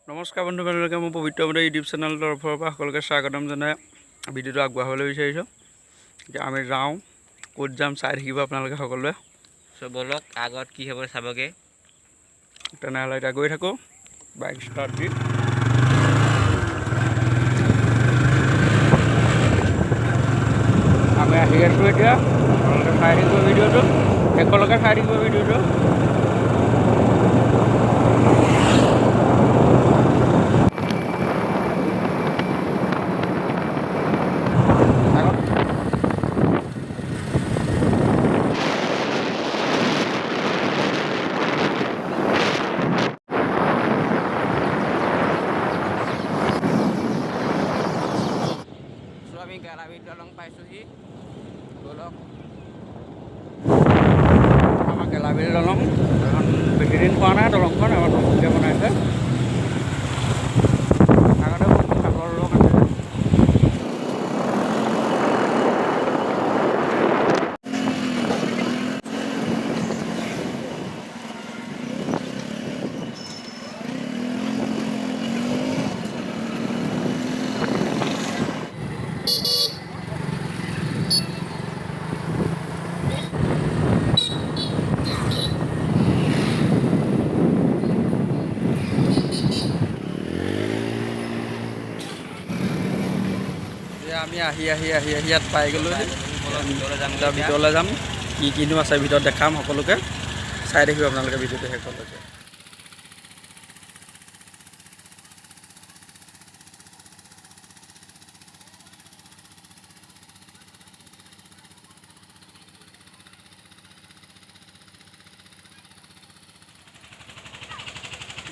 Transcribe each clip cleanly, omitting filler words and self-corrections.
নমস্কাৰ বন্ধু বান্ধৱীকে মোৰ পবিত্ৰ মতে ইউটিউব চেনেলৰ তৰফৰ পৰা সকলোকে স্বাগতম জনাই ভিডিঅ'টো আগবঢ়াবলৈ বিচাৰিছোঁ। এতিয়া আমি যাওঁ, ক'ত যাম চাই থাকিব আপোনালোকে সকলোৱে। বলক আগত কি হ'ব চাবগৈ। তেনেহ'লে এতিয়া গৈ থাকোঁ বাইক ষ্টাৰ্ট দি। আমি আহি আছোঁ এতিয়া, আপোনালোকে চাই থাকিব ভিডিঅ'টো, শেষলৈকে চাই থাকিব ভিডিঅ'টো। আমি গেলাবি দলং পাইছোঁহি। বলক আমাৰ গেলাবিল দলং এখন বেছি দিন পোৱা নাই, দলংখন আমাৰ নতুনকৈ বনাইছে। আগতে বহুত আগৰ দলং আছে। আমি আহি ইয়াত পাই গ'লোঁ। ভিতৰলৈ যাম, কি কিনো আছে ভিতৰত দেখাম সকলোকে। চাই থাকিব আপোনালোকে ভিডিঅ'টো শেষলৈকে।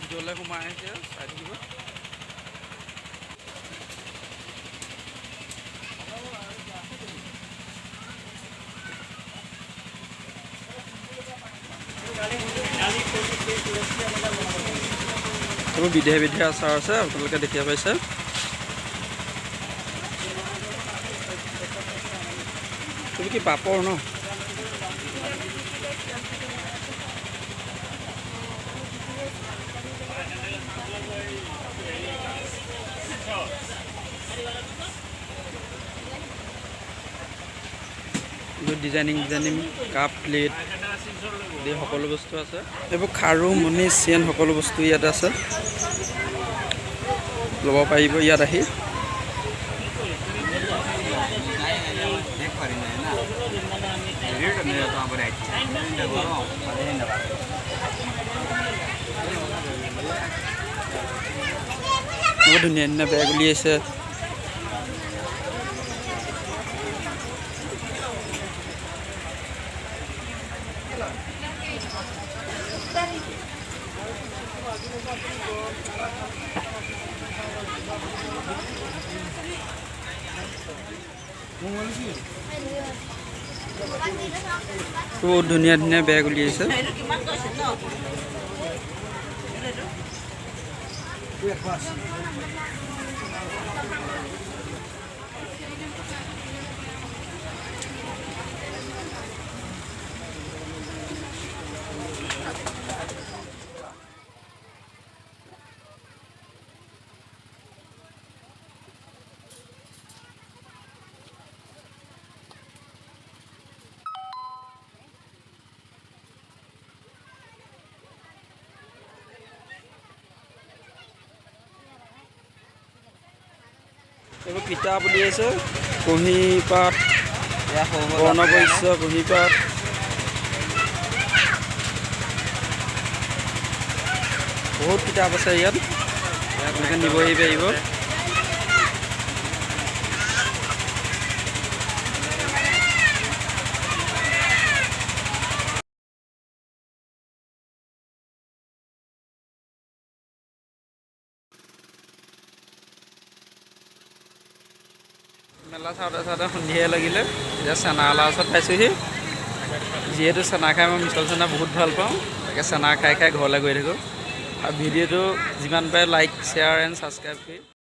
ভিতৰলৈ সোমাই আহিছে, চাই থাকিব। এইবোৰ বিধে আচাৰ আছে, আপোনালোকে দেখিব পাইছে। তুমি কি পাপৰ ন? ডিজাইনিং কাপ প্লেট সকলো বস্তু আছে। এইবোৰ খাৰু মণি চেন সকলো বস্তু ইয়াত আছে, ল'ব পাৰিব ইয়াত আহি। বহুত ধুনীয়া বেগ উলিয়াইছে। বহুত ধুনীয়া বেগ উলিয়াইছে। এইবোৰ কিতাপ উলিয়াইছে, কুঁহিপাত, বৰ্ণপৰিচ্য, কুঁহিপাত। বহুত কিতাপ আছে ইয়াত, আপোনালোকে নিবহি পাৰিব। মেলা চাওঁতে সন্ধিয়াই লাগিলে। এতিয়া চেনাৱালাৰ ওচৰত পাইছোঁহি। যিহেতু চেনা খাই মই মিছল চেনা বহুত ভাল পাওঁ, তাকে চেনা খাই ঘৰলৈ গৈ থাকোঁ। আৰু ভিডিঅ'টো যিমান পাৰে লাইক, শ্বেয়াৰ এণ্ড ছাবস্ক্ৰাইব কৰি